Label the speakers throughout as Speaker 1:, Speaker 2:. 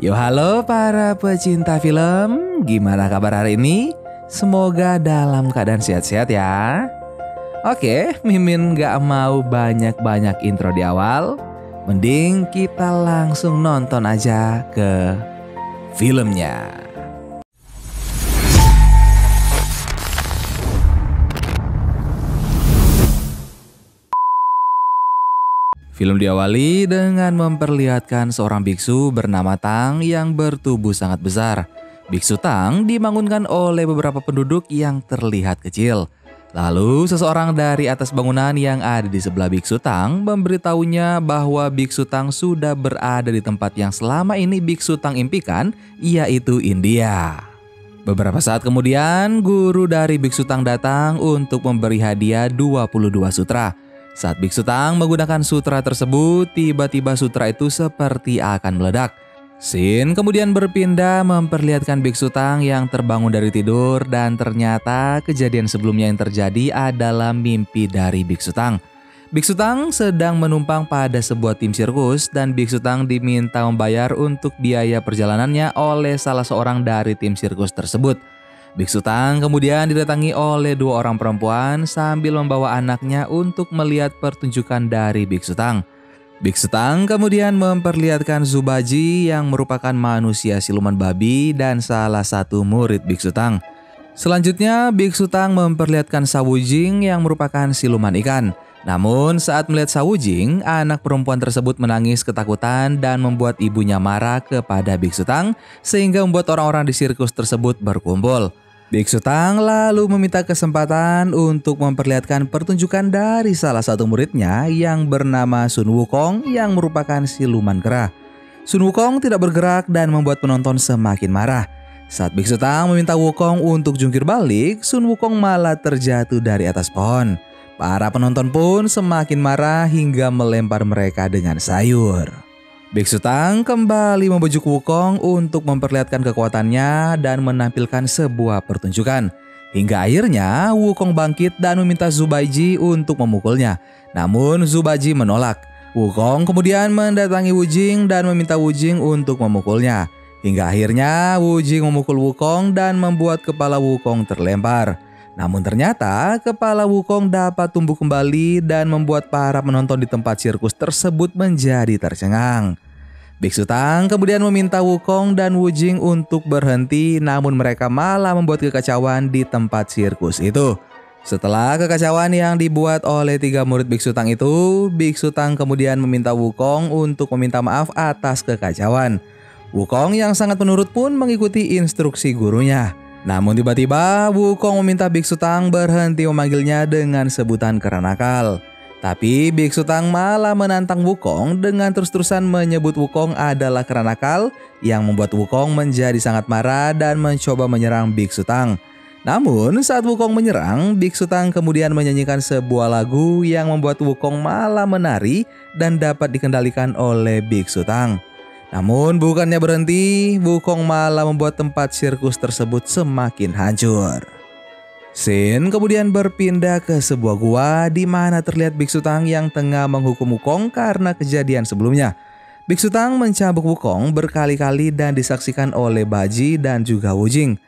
Speaker 1: Yo halo para pecinta film, gimana kabar hari ini? Semoga dalam keadaan sehat-sehat ya. Oke, Mimin gak mau banyak-banyak intro di awal. Mending kita langsung nonton aja ke filmnya. Film diawali dengan memperlihatkan seorang biksu bernama Tang yang bertubuh sangat besar. Biksu Tang dibangunkan oleh beberapa penduduk yang terlihat kecil. Lalu seseorang dari atas bangunan yang ada di sebelah biksu Tang memberitahunya bahwa biksu Tang sudah berada di tempat yang selama ini biksu Tang impikan, yaitu India. Beberapa saat kemudian, guru dari biksu Tang datang untuk memberi hadiah 22 sutra. Saat biksu Tang menggunakan sutra tersebut, tiba-tiba sutra itu seperti akan meledak. Scene kemudian berpindah memperlihatkan biksu Tang yang terbangun dari tidur dan ternyata kejadian sebelumnya yang terjadi adalah mimpi dari biksu Tang. Biksu Tang sedang menumpang pada sebuah tim sirkus dan biksu Tang diminta membayar untuk biaya perjalanannya oleh salah seorang dari tim sirkus tersebut. Biksu Tang kemudian didatangi oleh dua orang perempuan sambil membawa anaknya untuk melihat pertunjukan dari biksu Tang. Biksu Tang kemudian memperlihatkan Zubaji yang merupakan manusia siluman babi dan salah satu murid biksu Tang. Selanjutnya biksu Tang memperlihatkan Sawujing yang merupakan siluman ikan. Namun saat melihat Sawujing, anak perempuan tersebut menangis ketakutan dan membuat ibunya marah kepada biksu Tang sehingga membuat orang-orang di sirkus tersebut berkumpul. Biksu Tang lalu meminta kesempatan untuk memperlihatkan pertunjukan dari salah satu muridnya yang bernama Sun Wukong yang merupakan siluman kera. Sun Wukong tidak bergerak dan membuat penonton semakin marah. Saat biksu Tang meminta Wukong untuk jungkir balik, Sun Wukong malah terjatuh dari atas pohon. Para penonton pun semakin marah hingga melempar mereka dengan sayur. Biksu Tang kembali membujuk Wukong untuk memperlihatkan kekuatannya dan menampilkan sebuah pertunjukan. Hingga akhirnya Wukong bangkit dan meminta Zubaiji untuk memukulnya. Namun Zubaiji menolak. Wukong kemudian mendatangi Wujing dan meminta Wujing untuk memukulnya. Hingga akhirnya Wujing memukul Wukong dan membuat kepala Wukong terlempar. Namun ternyata kepala Wukong dapat tumbuh kembali dan membuat para penonton di tempat sirkus tersebut menjadi tercengang. Biksu Tang kemudian meminta Wukong dan Wujing untuk berhenti, namun mereka malah membuat kekacauan di tempat sirkus itu. Setelah kekacauan yang dibuat oleh 3 murid Biksu Tang itu, Biksu Tang kemudian meminta Wukong untuk meminta maaf atas kekacauan. Wukong yang sangat penurut pun mengikuti instruksi gurunya. Namun tiba-tiba Wukong meminta Biksu Tang berhenti memanggilnya dengan sebutan kera nakal. Tapi Biksu Tang malah menantang Wukong dengan terus-terusan menyebut Wukong adalah kera nakal yang membuat Wukong menjadi sangat marah dan mencoba menyerang Biksu Tang. Namun saat Wukong menyerang, Biksu Tang kemudian menyanyikan sebuah lagu yang membuat Wukong malah menari dan dapat dikendalikan oleh Biksu Tang. Namun bukannya berhenti, Wukong malah membuat tempat sirkus tersebut semakin hancur. Scene kemudian berpindah ke sebuah gua di mana terlihat Biksu Tang yang tengah menghukum Wukong karena kejadian sebelumnya. Biksu Tang mencambuk Wukong berkali-kali dan disaksikan oleh Baji dan juga Wujing.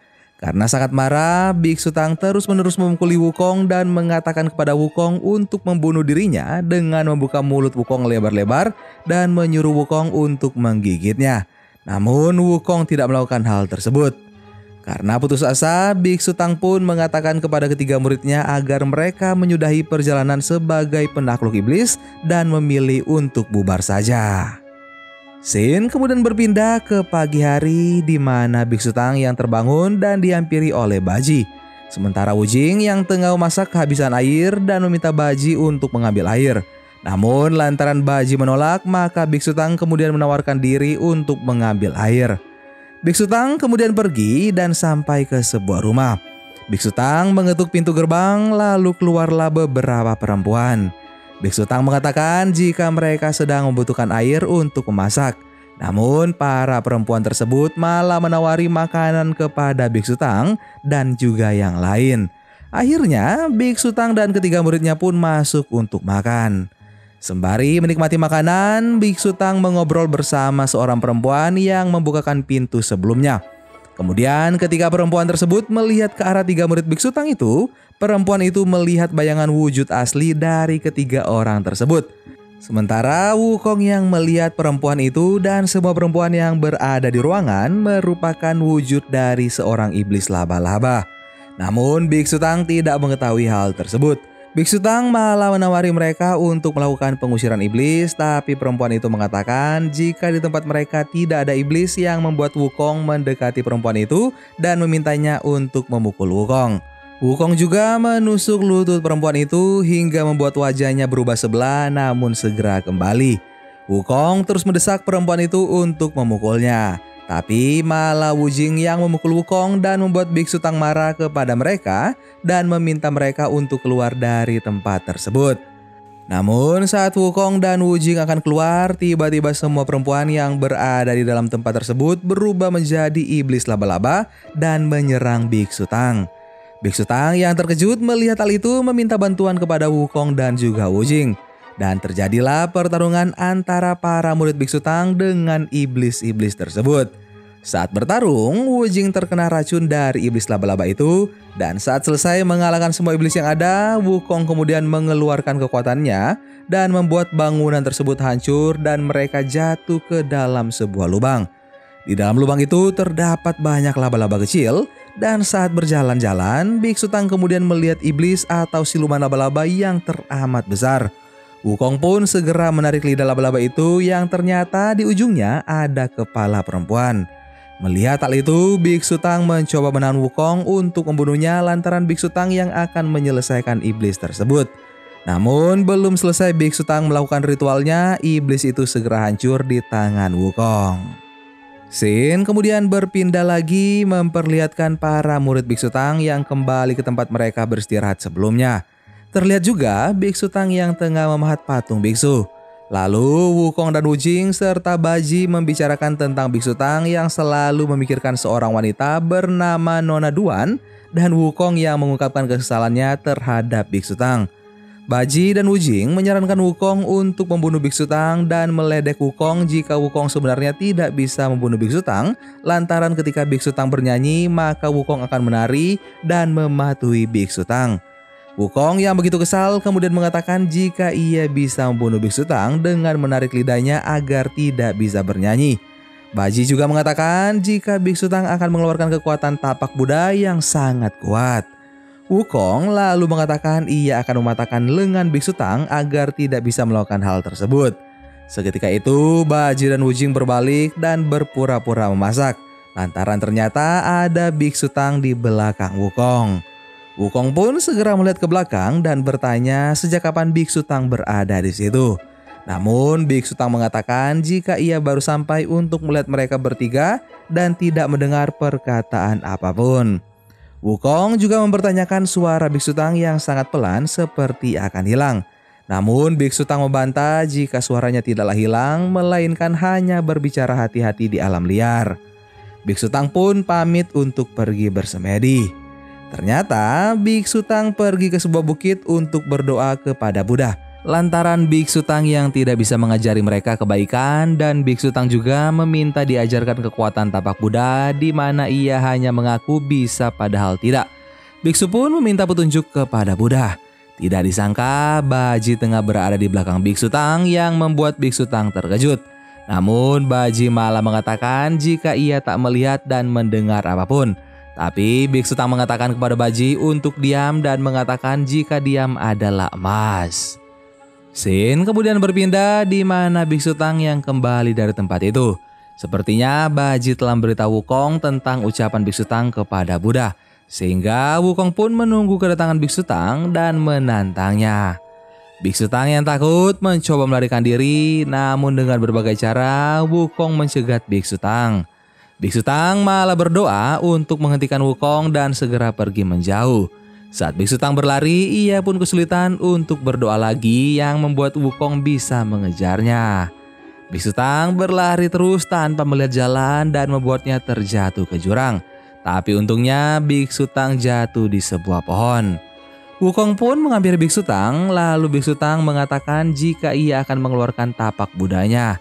Speaker 1: Karena sangat marah, Biksu Tang terus-menerus memukuli Wukong dan mengatakan kepada Wukong untuk membunuh dirinya dengan membuka mulut Wukong lebar-lebar dan menyuruh Wukong untuk menggigitnya. Namun Wukong tidak melakukan hal tersebut. Karena putus asa, Biksu Tang pun mengatakan kepada ketiga muridnya agar mereka menyudahi perjalanan sebagai penakluk iblis dan memilih untuk bubar saja. Scene kemudian berpindah ke pagi hari di mana Biksu Tang yang terbangun dan dihampiri oleh Baji. Sementara Wujing yang tengah memasak kehabisan air dan meminta Baji untuk mengambil air. Namun lantaran Baji menolak, maka Biksu Tang kemudian menawarkan diri untuk mengambil air. Biksu Tang kemudian pergi dan sampai ke sebuah rumah. Biksu Tang mengetuk pintu gerbang lalu keluarlah beberapa perempuan. Biksu Tang mengatakan jika mereka sedang membutuhkan air untuk memasak. Namun para perempuan tersebut malah menawari makanan kepada Biksu Tang dan juga yang lain. Akhirnya Biksu Tang dan ketiga muridnya pun masuk untuk makan. Sembari menikmati makanan, Biksu Tang mengobrol bersama seorang perempuan yang membukakan pintu sebelumnya. Kemudian ketika perempuan tersebut melihat ke arah 3 murid Biksu Tang itu, perempuan itu melihat bayangan wujud asli dari ketiga orang tersebut. Sementara Wukong yang melihat perempuan itu dan semua perempuan yang berada di ruangan merupakan wujud dari seorang iblis laba-laba. Namun Biksu Tang tidak mengetahui hal tersebut. Biksu Tang malah menawari mereka untuk melakukan pengusiran iblis, tapi perempuan itu mengatakan jika di tempat mereka tidak ada iblis yang membuat Wukong mendekati perempuan itu dan memintanya untuk memukul Wukong. Wukong juga menusuk lutut perempuan itu hingga membuat wajahnya berubah sebelah namun segera kembali. Wukong terus mendesak perempuan itu untuk memukulnya. Tapi malah Wujing yang memukul Wukong dan membuat Biksu Tang marah kepada mereka dan meminta mereka untuk keluar dari tempat tersebut. Namun saat Wukong dan Wujing akan keluar, tiba-tiba semua perempuan yang berada di dalam tempat tersebut berubah menjadi iblis laba-laba dan menyerang Biksu Tang. Biksu Tang yang terkejut melihat hal itu meminta bantuan kepada Wukong dan juga Wujing. Dan terjadilah pertarungan antara para murid Biksu Tang dengan iblis-iblis tersebut. Saat bertarung, Wujing terkena racun dari iblis laba-laba itu. Dan saat selesai mengalahkan semua iblis yang ada, Wukong kemudian mengeluarkan kekuatannya dan membuat bangunan tersebut hancur dan mereka jatuh ke dalam sebuah lubang. Di dalam lubang itu terdapat banyak laba-laba kecil. Dan saat berjalan-jalan, Biksu Tang kemudian melihat iblis atau siluman laba-laba yang teramat besar. Wukong pun segera menarik lidah laba-laba itu yang ternyata di ujungnya ada kepala perempuan. Melihat hal itu, Biksu Tang mencoba menahan Wukong untuk membunuhnya lantaran Biksu Tang yang akan menyelesaikan iblis tersebut. Namun belum selesai Biksu Tang melakukan ritualnya, iblis itu segera hancur di tangan Wukong. Scene kemudian berpindah lagi memperlihatkan para murid Biksu Tang yang kembali ke tempat mereka beristirahat sebelumnya. Terlihat juga Biksu Tang yang tengah memahat patung biksu. Lalu Wukong dan Wujing serta Baji membicarakan tentang Biksu Tang yang selalu memikirkan seorang wanita bernama Nona Duan dan Wukong yang mengungkapkan kekesalannya terhadap Biksu Tang. Baji dan Wujing menyarankan Wukong untuk membunuh Biksu Tang dan meledek Wukong jika Wukong sebenarnya tidak bisa membunuh Biksu Tang lantaran ketika Biksu Tang bernyanyi maka Wukong akan menari dan mematuhi Biksu Tang. Wukong yang begitu kesal kemudian mengatakan jika ia bisa membunuh Biksu Tang dengan menarik lidahnya agar tidak bisa bernyanyi. Baji juga mengatakan jika Biksu Tang akan mengeluarkan kekuatan tapak Buddha yang sangat kuat. Wukong lalu mengatakan ia akan mematahkan lengan Biksu Tang agar tidak bisa melakukan hal tersebut. Seketika itu Baji dan Wujing berbalik dan berpura-pura memasak. Lantaran ternyata ada Biksu Tang di belakang Wukong. Wukong pun segera melihat ke belakang dan bertanya sejak kapan Biksu Tang berada di situ. Namun Biksu Tang mengatakan jika ia baru sampai untuk melihat mereka bertiga dan tidak mendengar perkataan apapun. Wukong juga mempertanyakan suara Biksu Tang yang sangat pelan seperti akan hilang. Namun Biksu Tang membantah jika suaranya tidaklah hilang melainkan hanya berbicara hati-hati di alam liar. Biksu Tang pun pamit untuk pergi bersemedi. Ternyata Biksu Tang pergi ke sebuah bukit untuk berdoa kepada Buddha. Lantaran Biksu Tang yang tidak bisa mengajari mereka kebaikan dan Biksu Tang juga meminta diajarkan kekuatan tapak Buddha di mana ia hanya mengaku bisa padahal tidak. Biksu pun meminta petunjuk kepada Buddha. Tidak disangka Baji tengah berada di belakang Biksu Tang yang membuat Biksu Tang terkejut. Namun Baji malah mengatakan jika ia tak melihat dan mendengar apapun. Tapi Biksu Tang mengatakan kepada Baji untuk diam dan mengatakan jika diam adalah emas. Scene kemudian berpindah di mana Biksu Tang yang kembali dari tempat itu. Sepertinya Baji telah memberitahu Wukong tentang ucapan Biksu Tang kepada Buddha. Sehingga Wukong pun menunggu kedatangan Biksu Tang dan menantangnya. Biksu Tang yang takut mencoba melarikan diri, namun dengan berbagai cara Wukong mencegat Biksu Tang. Biksu Tang malah berdoa untuk menghentikan Wukong dan segera pergi menjauh. Saat Biksu Tang berlari, ia pun kesulitan untuk berdoa lagi yang membuat Wukong bisa mengejarnya. Biksu Tang berlari terus tanpa melihat jalan dan membuatnya terjatuh ke jurang. Tapi untungnya Biksu Tang jatuh di sebuah pohon. Wukong pun menghampiri Biksu Tang, lalu Biksu Tang mengatakan jika ia akan mengeluarkan tapak budanya.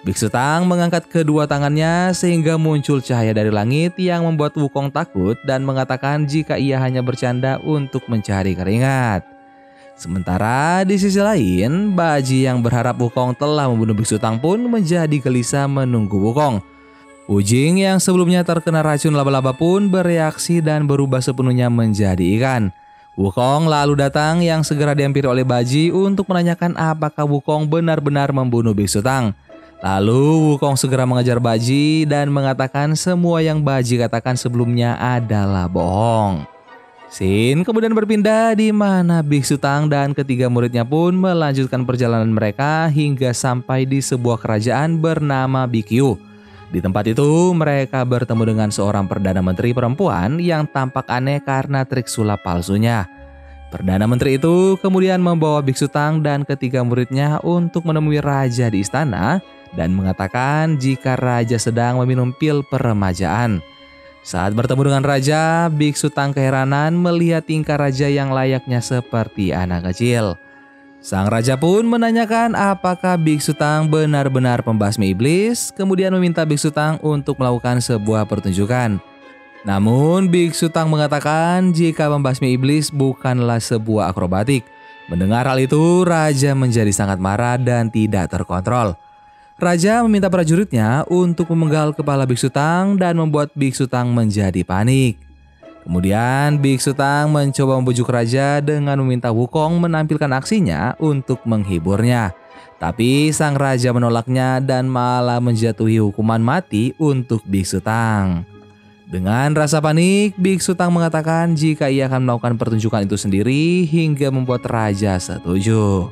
Speaker 1: Biksu Tang mengangkat kedua tangannya sehingga muncul cahaya dari langit yang membuat Wukong takut dan mengatakan jika ia hanya bercanda untuk mencari keringat. Sementara di sisi lain, Baji yang berharap Wukong telah membunuh Biksu Tang pun menjadi gelisah menunggu Wukong. Wujing yang sebelumnya terkena racun laba-laba pun bereaksi dan berubah sepenuhnya menjadi ikan. Wukong lalu datang yang segera dihampiri oleh Baji untuk menanyakan apakah Wukong benar-benar membunuh Biksu Tang. Lalu Wukong segera mengejar Baji dan mengatakan semua yang Baji katakan sebelumnya adalah bohong. Scene kemudian berpindah di mana Biksu Tang dan ketiga muridnya pun melanjutkan perjalanan mereka hingga sampai di sebuah kerajaan bernama Bikyu. Di tempat itu mereka bertemu dengan seorang Perdana Menteri perempuan yang tampak aneh karena trik sulap palsunya. Perdana Menteri itu kemudian membawa Biksu Tang dan ketiga muridnya untuk menemui raja di istana dan mengatakan jika raja sedang meminum pil peremajaan. Saat bertemu dengan raja, Biksu Tang keheranan melihat tingkah raja yang layaknya seperti anak kecil. Sang raja pun menanyakan apakah Biksu Tang benar-benar pembasmi iblis, kemudian meminta Biksu Tang untuk melakukan sebuah pertunjukan. Namun Biksu Tang mengatakan jika membasmi iblis bukanlah sebuah akrobatik. Mendengar hal itu, raja menjadi sangat marah dan tidak terkontrol. Raja meminta prajuritnya untuk memenggal kepala Biksu Tang dan membuat Biksu Tang menjadi panik. Kemudian Biksu Tang mencoba membujuk raja dengan meminta Wukong menampilkan aksinya untuk menghiburnya. Tapi sang raja menolaknya dan malah menjatuhi hukuman mati untuk Biksu Tang. Dengan rasa panik, Biksu Tang mengatakan jika ia akan melakukan pertunjukan itu sendiri hingga membuat raja setuju.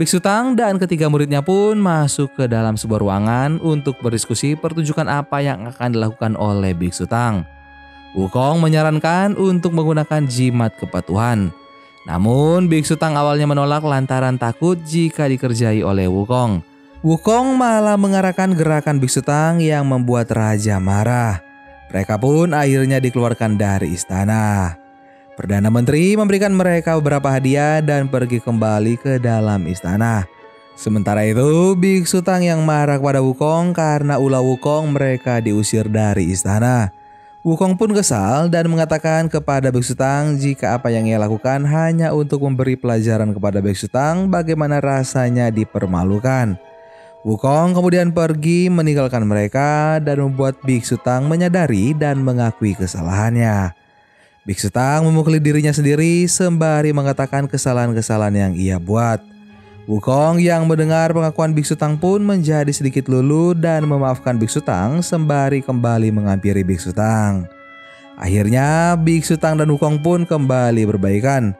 Speaker 1: Biksu Tang dan ketiga muridnya pun masuk ke dalam sebuah ruangan untuk berdiskusi pertunjukan apa yang akan dilakukan oleh Biksu Tang. Wukong menyarankan untuk menggunakan jimat kepatuhan. Namun Biksu Tang awalnya menolak lantaran takut jika dikerjai oleh Wukong. Wukong malah mengarahkan gerakan Biksu Tang yang membuat raja marah. Mereka pun akhirnya dikeluarkan dari istana. Perdana Menteri memberikan mereka beberapa hadiah dan pergi kembali ke dalam istana. Sementara itu, Biksu Tang yang marah kepada Wukong karena ulah Wukong mereka diusir dari istana. Wukong pun kesal dan mengatakan kepada Biksu Tang jika apa yang ia lakukan hanya untuk memberi pelajaran kepada Biksu Tang bagaimana rasanya dipermalukan. Wukong kemudian pergi meninggalkan mereka dan membuat Biksu Tang menyadari dan mengakui kesalahannya. Biksu Tang memukuli dirinya sendiri sembari mengatakan kesalahan-kesalahan yang ia buat. Wukong yang mendengar pengakuan Biksu Tang pun menjadi sedikit luluh dan memaafkan Biksu Tang sembari kembali menghampiri Biksu Tang. Akhirnya Biksu Tang dan Wukong pun kembali berbaikan.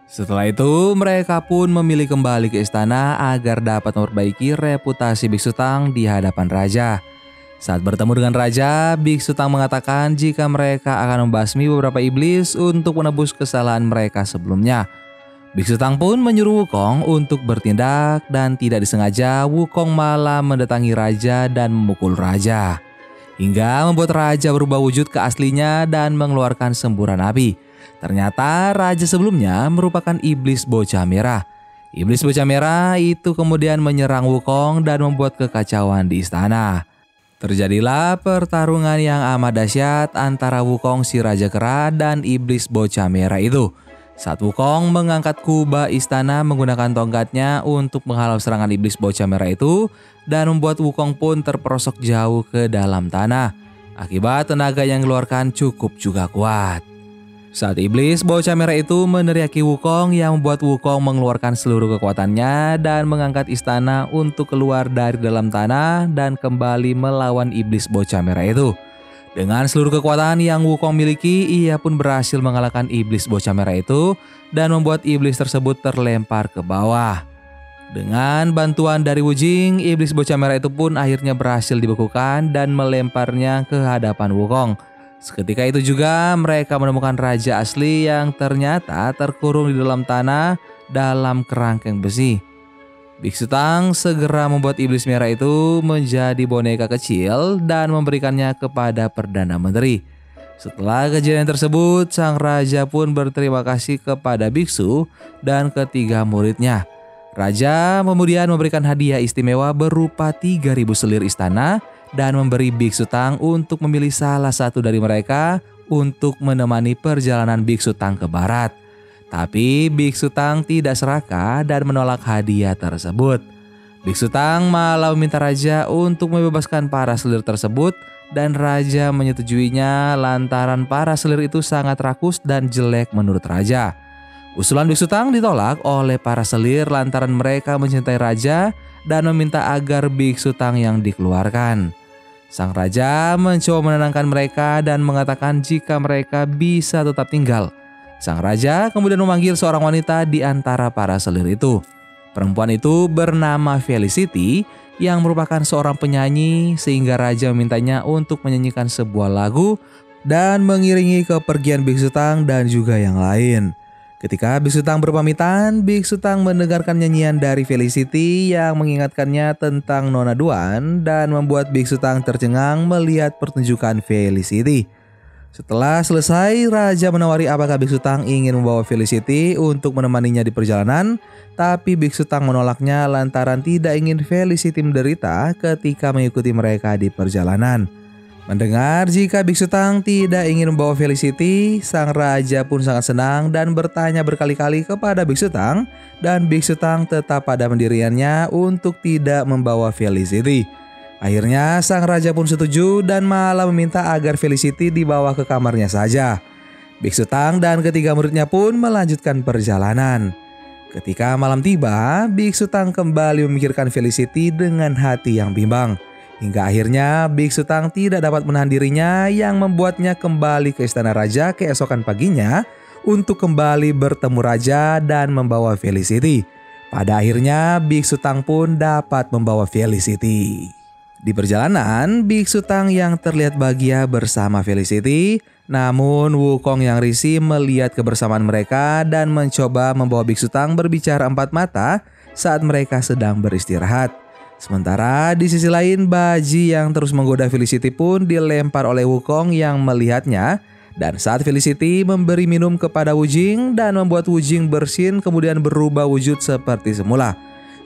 Speaker 1: Setelah itu mereka pun memilih kembali ke istana agar dapat memperbaiki reputasi Biksu Tang di hadapan raja. Saat bertemu dengan raja, Biksu Tang mengatakan jika mereka akan membasmi beberapa iblis untuk menebus kesalahan mereka sebelumnya. Biksu Tang pun menyuruh Wukong untuk bertindak dan tidak disengaja Wukong malah mendatangi raja dan memukul raja. Hingga membuat raja berubah wujud ke aslinya dan mengeluarkan semburan api. Ternyata raja sebelumnya merupakan iblis bocah merah. Iblis bocah merah itu kemudian menyerang Wukong dan membuat kekacauan di istana. Terjadilah pertarungan yang amat dahsyat antara Wukong si Raja Kera dan iblis bocah merah itu. Saat Wukong mengangkat kubah istana menggunakan tongkatnya untuk menghalau serangan iblis bocah merah itu dan membuat Wukong pun terperosok jauh ke dalam tanah. Akibat tenaga yang dikeluarkan cukup juga kuat. Saat iblis bocah merah itu meneriaki Wukong yang membuat Wukong mengeluarkan seluruh kekuatannya dan mengangkat istana untuk keluar dari dalam tanah dan kembali melawan iblis bocah merah itu. Dengan seluruh kekuatan yang Wukong miliki, ia pun berhasil mengalahkan iblis bocah merah itu dan membuat iblis tersebut terlempar ke bawah. Dengan bantuan dari Wujing, iblis bocah merah itu pun akhirnya berhasil dibekukan dan melemparnya ke hadapan Wukong. Seketika itu juga mereka menemukan raja asli yang ternyata terkurung di dalam tanah dalam kerangkeng besi. Biksu Tang segera membuat iblis merah itu menjadi boneka kecil dan memberikannya kepada Perdana Menteri. Setelah kejadian tersebut, sang raja pun berterima kasih kepada biksu dan ketiga muridnya. Raja kemudian memberikan hadiah istimewa berupa 3.000 selir istana dan memberi biksu Tang untuk memilih salah satu dari mereka untuk menemani perjalanan biksu Tang ke barat. Tapi biksu Tang tidak serakah dan menolak hadiah tersebut. Biksu Tang malah meminta raja untuk membebaskan para selir tersebut dan raja menyetujuinya lantaran para selir itu sangat rakus dan jelek menurut raja. Usulan biksu Tang ditolak oleh para selir lantaran mereka mencintai raja dan meminta agar biksu Tang yang dikeluarkan. Sang raja mencoba menenangkan mereka dan mengatakan jika mereka bisa tetap tinggal. Sang raja kemudian memanggil seorang wanita di antara para selir itu. Perempuan itu bernama Felicity yang merupakan seorang penyanyi sehingga raja memintanya untuk menyanyikan sebuah lagu dan mengiringi kepergian biksu Tang dan juga yang lain. Ketika biksu Tang berpamitan, biksu Tang mendengarkan nyanyian dari Felicity yang mengingatkannya tentang Nona Duan dan membuat biksu Tang tercengang melihat pertunjukan Felicity. Setelah selesai, raja menawari apakah biksu Tang ingin membawa Felicity untuk menemaninya di perjalanan, tapi biksu Tang menolaknya lantaran tidak ingin Felicity menderita ketika mengikuti mereka di perjalanan. Mendengar jika biksu Tang tidak ingin membawa Felicity, sang raja pun sangat senang dan bertanya berkali-kali kepada biksu Tang, dan biksu Tang tetap pada pendiriannya untuk tidak membawa Felicity. Akhirnya sang raja pun setuju dan malah meminta agar Felicity dibawa ke kamarnya saja. Biksu Tang dan ketiga muridnya pun melanjutkan perjalanan. Ketika malam tiba, biksu Tang kembali memikirkan Felicity dengan hati yang bimbang. Hingga akhirnya biksu Tang tidak dapat menahan dirinya yang membuatnya kembali ke istana raja keesokan paginya untuk kembali bertemu raja dan membawa Felicity. Pada akhirnya biksu Tang pun dapat membawa Felicity. Di perjalanan, biksu Tang yang terlihat bahagia bersama Felicity, namun Wukong yang risih melihat kebersamaan mereka dan mencoba membawa biksu Tang berbicara empat mata saat mereka sedang beristirahat. Sementara di sisi lain, Baji yang terus menggoda Felicity pun dilempar oleh Wukong yang melihatnya, dan saat Felicity memberi minum kepada Wujing dan membuat Wujing bersin kemudian berubah wujud seperti semula.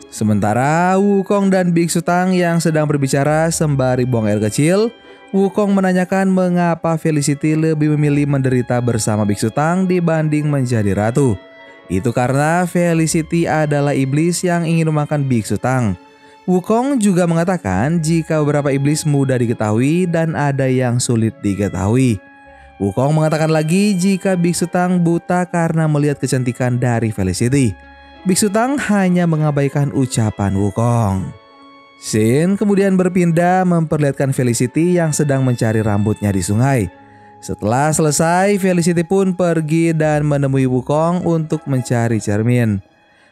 Speaker 1: Sementara Wukong dan biksu Tang yang sedang berbicara sembari buang air kecil, Wukong menanyakan mengapa Felicity lebih memilih menderita bersama biksu Tang dibanding menjadi ratu. Itu karena Felicity adalah iblis yang ingin memakan biksu Tang. Wukong juga mengatakan jika beberapa iblis mudah diketahui dan ada yang sulit diketahui. Wukong mengatakan lagi jika biksu Tang buta karena melihat kecantikan dari Felicity. Biksu Tang hanya mengabaikan ucapan Wukong. Scene kemudian berpindah memperlihatkan Felicity yang sedang mencari rambutnya di sungai. Setelah selesai, Felicity pun pergi dan menemui Wukong untuk mencari cermin.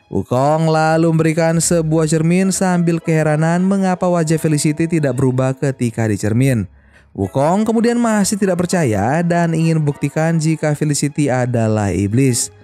Speaker 1: Wukong lalu memberikan sebuah cermin sambil keheranan mengapa wajah Felicity tidak berubah ketika di cermin. Wukong kemudian masih tidak percaya dan ingin membuktikan jika Felicity adalah iblis.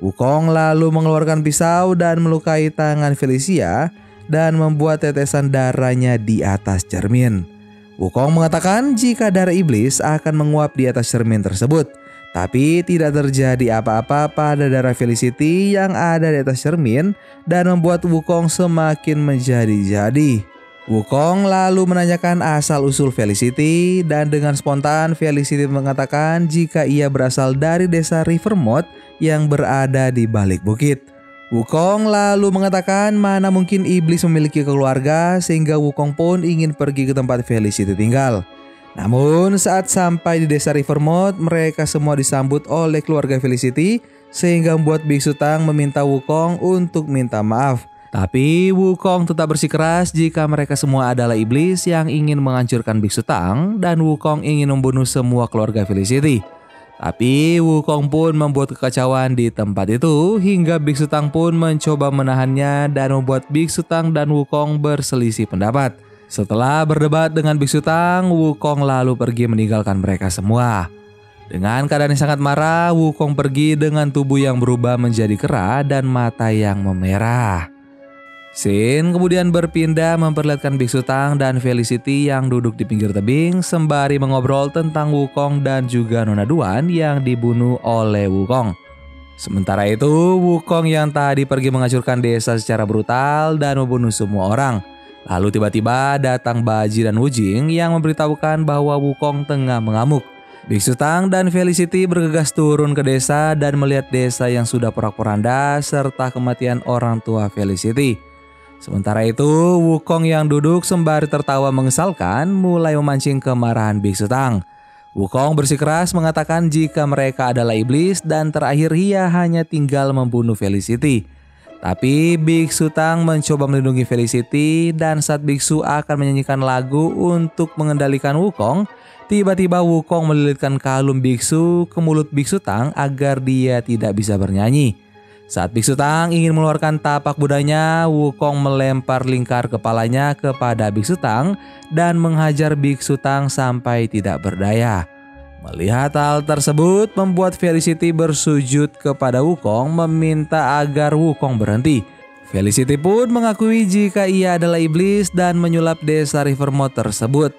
Speaker 1: Wukong lalu mengeluarkan pisau dan melukai tangan Felicia dan membuat tetesan darahnya di atas cermin. Wukong mengatakan jika darah iblis akan menguap di atas cermin tersebut, tapi tidak terjadi apa-apa pada darah Felicity yang ada di atas cermin dan membuat Wukong semakin menjadi-jadi. Wukong lalu menanyakan asal-usul Felicity dan dengan spontan Felicity mengatakan jika ia berasal dari desa Rivermouth yang berada di balik bukit. Wukong lalu mengatakan mana mungkin iblis memiliki keluarga sehingga Wukong pun ingin pergi ke tempat Felicity tinggal. Namun saat sampai di desa Rivermouth, mereka semua disambut oleh keluarga Felicity sehingga membuat biksu Tang meminta Wukong untuk minta maaf. Tapi Wukong tetap bersikeras jika mereka semua adalah iblis yang ingin menghancurkan biksu Tang dan Wukong ingin membunuh semua keluarga Felicity. Tapi Wukong pun membuat kekacauan di tempat itu hingga biksu Tang pun mencoba menahannya dan membuat biksu Tang dan Wukong berselisih pendapat. Setelah berdebat dengan biksu Tang, Wukong lalu pergi meninggalkan mereka semua. Dengan keadaan yang sangat marah, Wukong pergi dengan tubuh yang berubah menjadi kera dan mata yang memerah. Scene kemudian berpindah memperlihatkan Biksu Tang dan Felicity yang duduk di pinggir tebing sembari mengobrol tentang Wukong dan juga Nona Duan yang dibunuh oleh Wukong. Sementara itu, Wukong yang tadi pergi menghancurkan desa secara brutal dan membunuh semua orang. Lalu tiba-tiba datang Baji dan Wujing yang memberitahukan bahwa Wukong tengah mengamuk. Biksu Tang dan Felicity bergegas turun ke desa dan melihat desa yang sudah porak-poranda serta kematian orang tua Felicity. Sementara itu, Wukong yang duduk sembari tertawa mengesalkan mulai memancing kemarahan Biksu Tang. Wukong bersikeras mengatakan jika mereka adalah iblis dan terakhir ia hanya tinggal membunuh Felicity. Tapi Biksu Tang mencoba melindungi Felicity dan saat Biksu akan menyanyikan lagu untuk mengendalikan Wukong, tiba-tiba Wukong melilitkan kalung Biksu ke mulut Biksu Tang agar dia tidak bisa bernyanyi. Saat Biksu Tang ingin mengeluarkan tapak budanya, Wukong melempar lingkar kepalanya kepada Biksu Tang dan menghajar Biksu Tang sampai tidak berdaya. Melihat hal tersebut membuat Felicity bersujud kepada Wukong meminta agar Wukong berhenti. Felicity pun mengakui jika ia adalah iblis dan menyulap desa Rivermouth tersebut.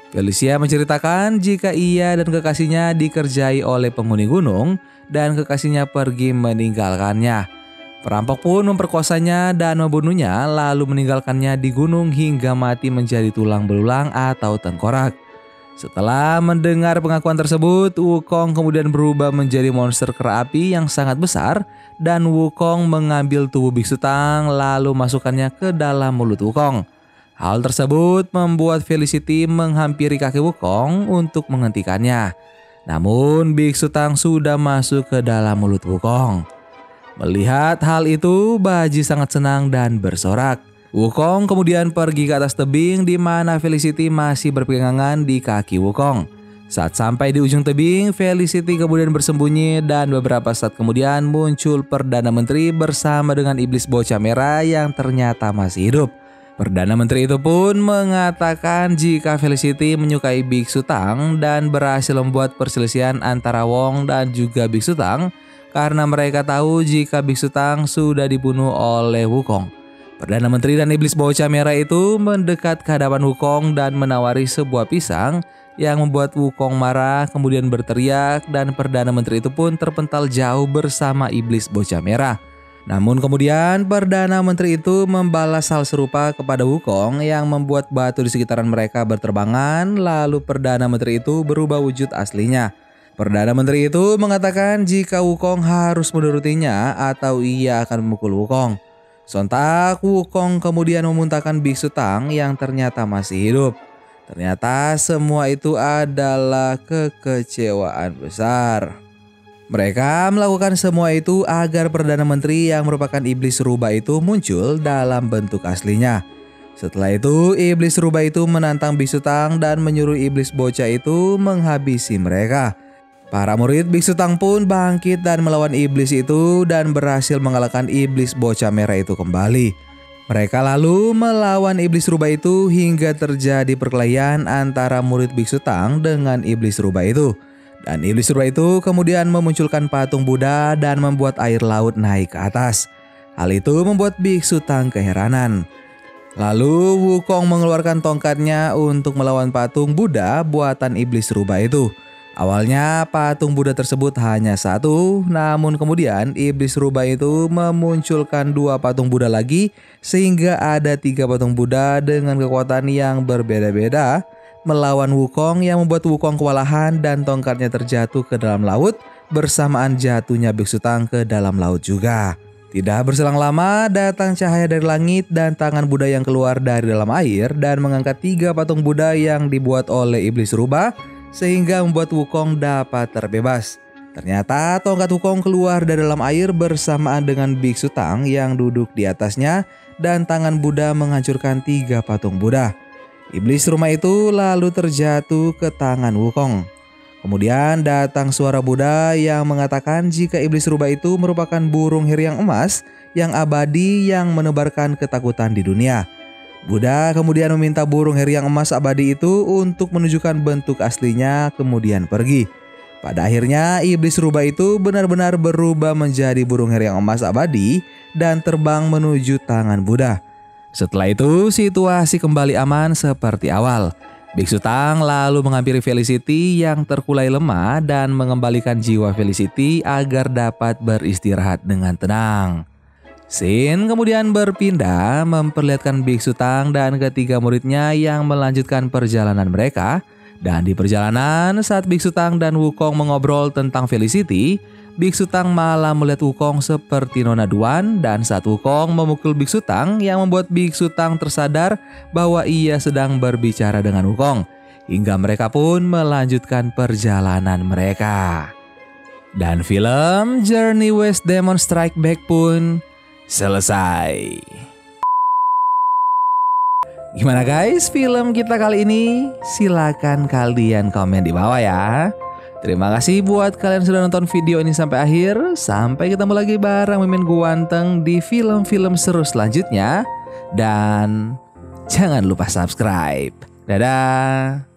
Speaker 1: Felicia menceritakan jika ia dan kekasihnya dikerjai oleh penghuni gunung dan kekasihnya pergi meninggalkannya. Perampok pun memperkosanya dan membunuhnya lalu meninggalkannya di gunung hingga mati menjadi tulang belulang atau tengkorak. Setelah mendengar pengakuan tersebut, Wukong kemudian berubah menjadi monster kera api yang sangat besar dan Wukong mengambil tubuh Biksu Tang lalu masukkannya ke dalam mulut Wukong. Hal tersebut membuat Felicity menghampiri kaki Wukong untuk menghentikannya. Namun Biksu Tang sudah masuk ke dalam mulut Wukong. Melihat hal itu, Baji sangat senang dan bersorak. Wukong kemudian pergi ke atas tebing di mana Felicity masih berpegangan di kaki Wukong. Saat sampai di ujung tebing, Felicity kemudian bersembunyi dan beberapa saat kemudian muncul Perdana Menteri bersama dengan iblis bocah merah yang ternyata masih hidup. Perdana Menteri itu pun mengatakan jika Felicity menyukai Biksu Tang dan berhasil membuat perselisihan antara Wong dan juga Biksu Tang karena mereka tahu jika Biksu Tang sudah dibunuh oleh Wukong. Perdana Menteri dan iblis bocah merah itu mendekat ke hadapan Wukong dan menawari sebuah pisang yang membuat Wukong marah kemudian berteriak dan Perdana Menteri itu pun terpental jauh bersama iblis bocah merah. Namun kemudian Perdana Menteri itu membalas hal serupa kepada Wukong yang membuat batu di sekitaran mereka berterbangan lalu Perdana Menteri itu berubah wujud aslinya. Perdana Menteri itu mengatakan jika Wukong harus menurutinya atau ia akan memukul Wukong. Sontak Wukong kemudian memuntahkan Biksu Tang yang ternyata masih hidup. Ternyata semua itu adalah kekecewaan besar. Mereka melakukan semua itu agar Perdana Menteri yang merupakan iblis rubah itu muncul dalam bentuk aslinya. Setelah itu, iblis rubah itu menantang Biksu Tang dan menyuruh iblis bocah itu menghabisi mereka. Para murid Biksu Tang pun bangkit dan melawan iblis itu dan berhasil mengalahkan iblis bocah merah itu kembali. Mereka lalu melawan iblis rubah itu hingga terjadi perkelahian antara murid Biksu Tang dengan iblis rubah itu. Dan iblis rubah itu kemudian memunculkan patung Buddha dan membuat air laut naik ke atas. Hal itu membuat Biksu Tang keheranan. Lalu Wukong mengeluarkan tongkatnya untuk melawan patung Buddha buatan iblis rubah itu. Awalnya patung Buddha tersebut hanya satu, namun kemudian iblis rubah itu memunculkan dua patung Buddha lagi sehingga ada 3 patung Buddha dengan kekuatan yang berbeda-beda melawan Wukong yang membuat Wukong kewalahan dan tongkatnya terjatuh ke dalam laut bersamaan jatuhnya Biksu Tang ke dalam laut juga. Tidak berselang lama datang cahaya dari langit dan tangan Buddha yang keluar dari dalam air dan mengangkat 3 patung Buddha yang dibuat oleh iblis rubah sehingga membuat Wukong dapat terbebas. Ternyata tongkat Wukong keluar dari dalam air bersamaan dengan Biksu Tang yang duduk di atasnya dan tangan Buddha menghancurkan 3 patung Buddha. Iblis rumah itu lalu terjatuh ke tangan Wukong. Kemudian datang suara Buddha yang mengatakan jika iblis rubah itu merupakan burung hiriang emas yang abadi yang menebarkan ketakutan di dunia. Buddha kemudian meminta burung hiriang emas abadi itu untuk menunjukkan bentuk aslinya kemudian pergi. Pada akhirnya iblis rubah itu benar-benar berubah menjadi burung hiriang emas abadi dan terbang menuju tangan Buddha. Setelah itu situasi kembali aman seperti awal. Biksu Tang lalu menghampiri Felicity yang terkulai lemah dan mengembalikan jiwa Felicity agar dapat beristirahat dengan tenang. Scene kemudian berpindah memperlihatkan Biksu Tang dan ketiga muridnya yang melanjutkan perjalanan mereka. Dan di perjalanan saat Biksu Tang dan Wukong mengobrol tentang Felicity, Biksu Tang malah melihat Wukong seperti Nona Duan dan saat Wukong memukul Biksu Tang yang membuat Biksu Tang tersadar bahwa ia sedang berbicara dengan Wukong. Hingga mereka pun melanjutkan perjalanan mereka. Dan film Journey West Demon Strike Back pun selesai. Gimana guys film kita kali ini? Silakan kalian komen di bawah ya. Terima kasih buat kalian sudah nonton video ini sampai akhir. Sampai ketemu lagi bareng Mimin Guanteng di film-film seru selanjutnya. Dan jangan lupa subscribe. Dadah.